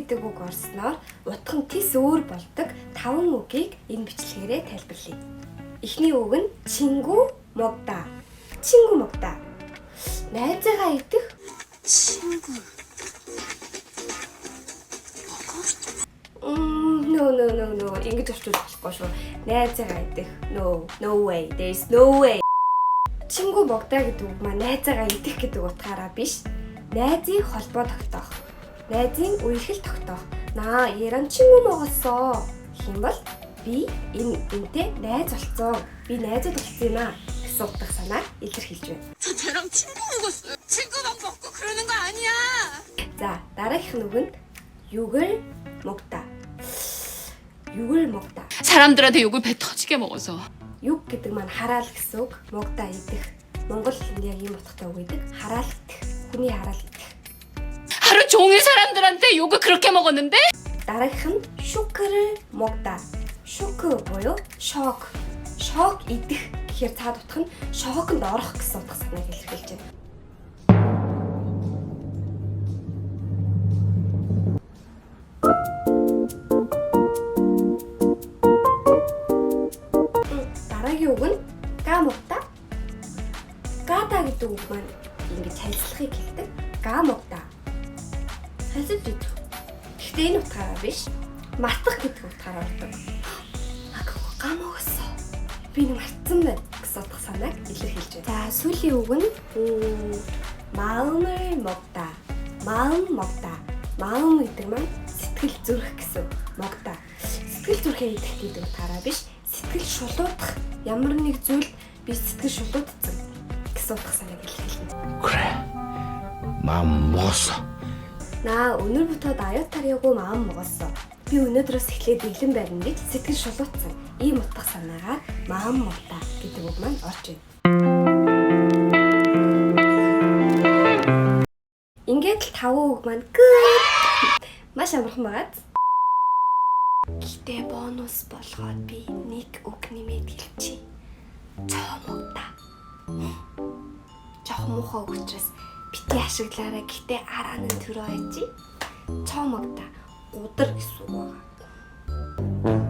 гэдэг үг орсноор утга нь тис өөр болдог 5 үгийг энэ бичлэгээрээ тайлбарлая. Эхний үг нь 친구 먹다. 친구 먹다. найзаагаа идэх. 친구 No. Ингэж орчуулж болохгүй шүү. найзаагаа идэх. No way. There's no way. 친구 먹다 гэдэг үг маань найзаагаа идэх гэдэг утгаараа биш. найзын холбоо тогтоох. найзын үерхэл тогтоох. На 얘랑 친구 먹었어. гэх юм бол би энэтэй найз болцсон. Би найзууд болцсон юм аа гэсэн утга санааг илэрхийлж байна. 저 쟤랑 친구 먹었어요. 친구만 먹고 그러는 거 아니야. За дараагийнх нь үг нь 욕을 먹다. 욕을 먹다. 사람들한테 욕을 배 터지게 먹어서. 욕 гэдэг маань хараал гэсэн үг. 먹다 идэх. Монгол хэлнд яг ийм утгатай үг гэдэг. хараал идэх. хүний хараал идэх. 하루 종일 사람들한테 욕을 그렇게 먹었는데? дараагийнх нь 쇼크를 먹다. 쇼크 буюу шок. шок идэх гэхээр цаад утга нь шоконд орох гэсэн утга санааг илэрхийлж байна. дараагийн үг нь 까먹다. 까다 гэдэг үг маань ингэж хайцлахыг хэлдэг. 까먹다. хайцлж идэх. Гэхдээ энэ утгаараа биш. мартах гэдэг утгаараа ордог. 까먹었어. би нэг мартсан байна гэсэн утга санааг илэрхийлж байна. За сүүлийн үг нь 마음을 먹다. 마음 먹다. 마음 гэдэг маань сэтгэл зүрх гэсэн. 먹다. сэтгэл зүрхээ идэх гэдэг утгаараа биш. сэтгэл шулуудах. ямар нэг зүйл би сэтгэл шулуудсан гэсэн утга санааг илэрхийлнэ. 그래. 마음 먹었어. 나 오늘부터 다이어트 하려고 마음 먹었어. би өнөөдрөөс эхлээд бэлэн байна гэж сэтгэл шулуутсан. ийм утга санаагаар 마음 먹다 гэдэг үг маань орж байна. ингээд л 5 үг маань маш амархан байгаад. Гэтэ бонус болгоод би нэг үг нэмээд хэлчихье. цоо 먹다. жоох муухай үг учраас бити ашиглаарай. Гэтэ араа нь төрөө яжи. цоо 먹다. удар гэсэн үг байна.